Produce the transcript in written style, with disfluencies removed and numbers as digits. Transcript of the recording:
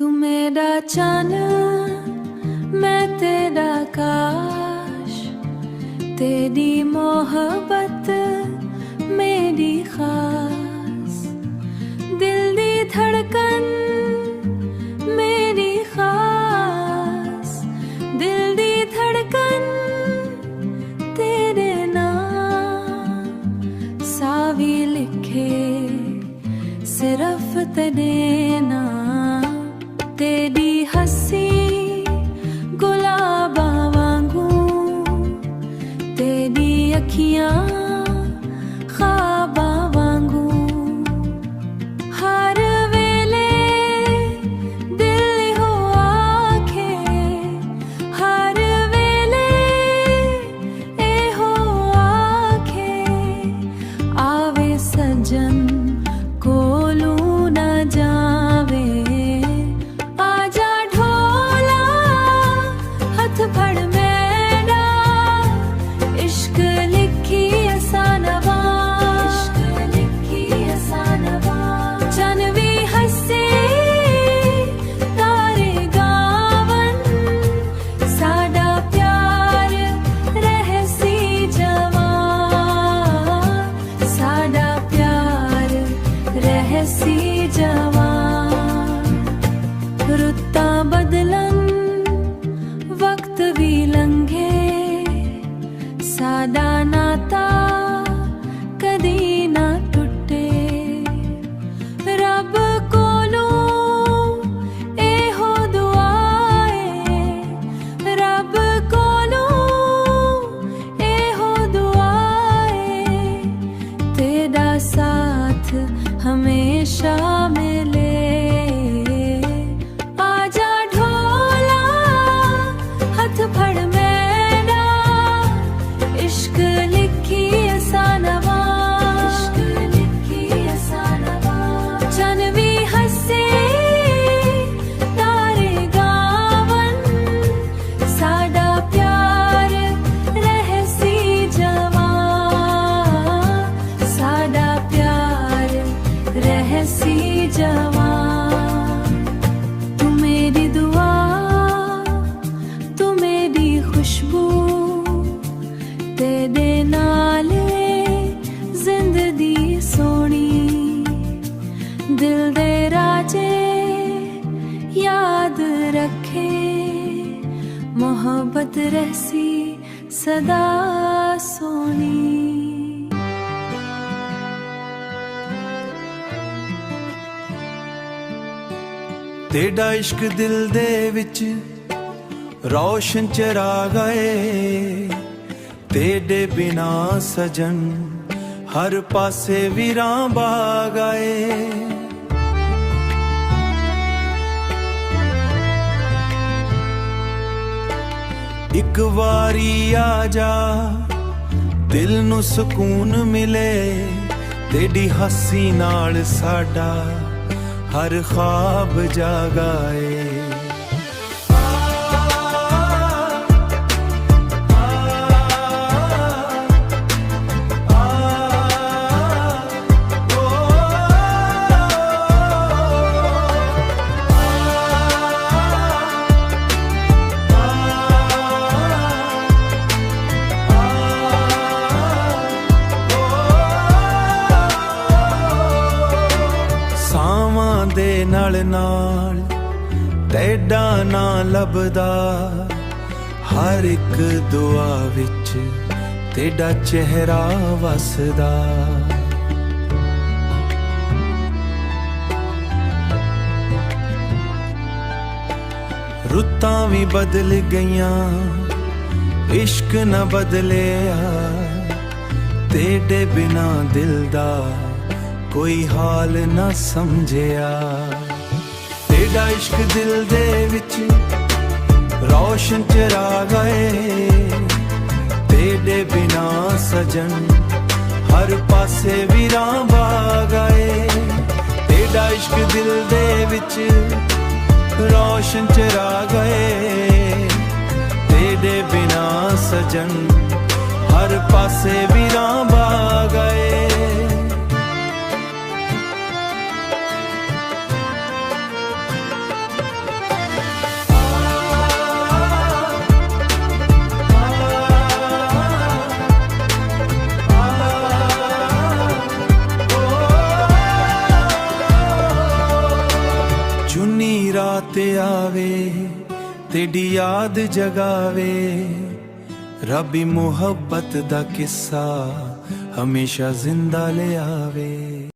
तू मेरा चांद मैं तेरा काश, तेरी मोहब्बत मेरी खास, दिल दी धड़कन मेरी खास, दिल दी धड़कन तेरे नाम सावी लिखे सिर्फ तेरे नाम, तेरी हंसी गुलाबा वांगू, तेरी अखियां ख्वाबा वांगू, हर वेले दिल हो आखे, हर वेले ए हो आखे, आवे सजन कोलू न जावे, आजा ढोला हथ फड़ मेरा, इश्क लिखी असानवा, इश्क लिखी असानवा, चन भी हसे तारे गावन, साडा प्यार रहसी जवा, साडा प्यार रहसी जवा, रुत्ता बदलन वक्त भी लंघे, साडा नाता कदी ना टुटे, रब कोलू एहो दुआए, रब कोलू एहो दुआए, तेरा साथ हमेशा मिले, आजा ढोला हथ फड़ मेरा, इश्क लिखी असानवा, इश्क लिखी असानवा, चन भी हसे तारे गावन, साडा प्यार रहसी जवा, साडा प्यार रहसी जवा, तू मेरी दुआ तू मेरी खुशबू, तेरे नाले जिंदगी सोनी, दिल दे राजे याद रखे, मोहब्बत रहसी सदा सोनी। तेरा इश्क दिल दे विच रोशन चिराग आए, तेरे बिना सजन हर पासे वीरां बाग आए, एक वारी आ जा दिल नू सुकून मिले, तेरी हंसी नाल साडा हर ख्वाब जागाए, दे नाल नाल तेरा ना लभदा, हर एक दुआ विच तेरा चेहरा वसदा, रुत्तां भी बदल गईयां इश्क न बदलिया, तेरे बिना दिल दा कोई हाल ना समझिया, तेरा इश्क दिल दे विच रोशन चिराग आए, तेरे बिना सजन हर पासे वीरां बाग आए, तेरा इश्क दिल दे विच रोशन चिराग आए, तेरे बिना सजन हर पासे वीरां बाग आए, रात आवे तेरी याद जगावे रबी मुहब्बत दा किस्सा हमेशा जिंदा ले आवे।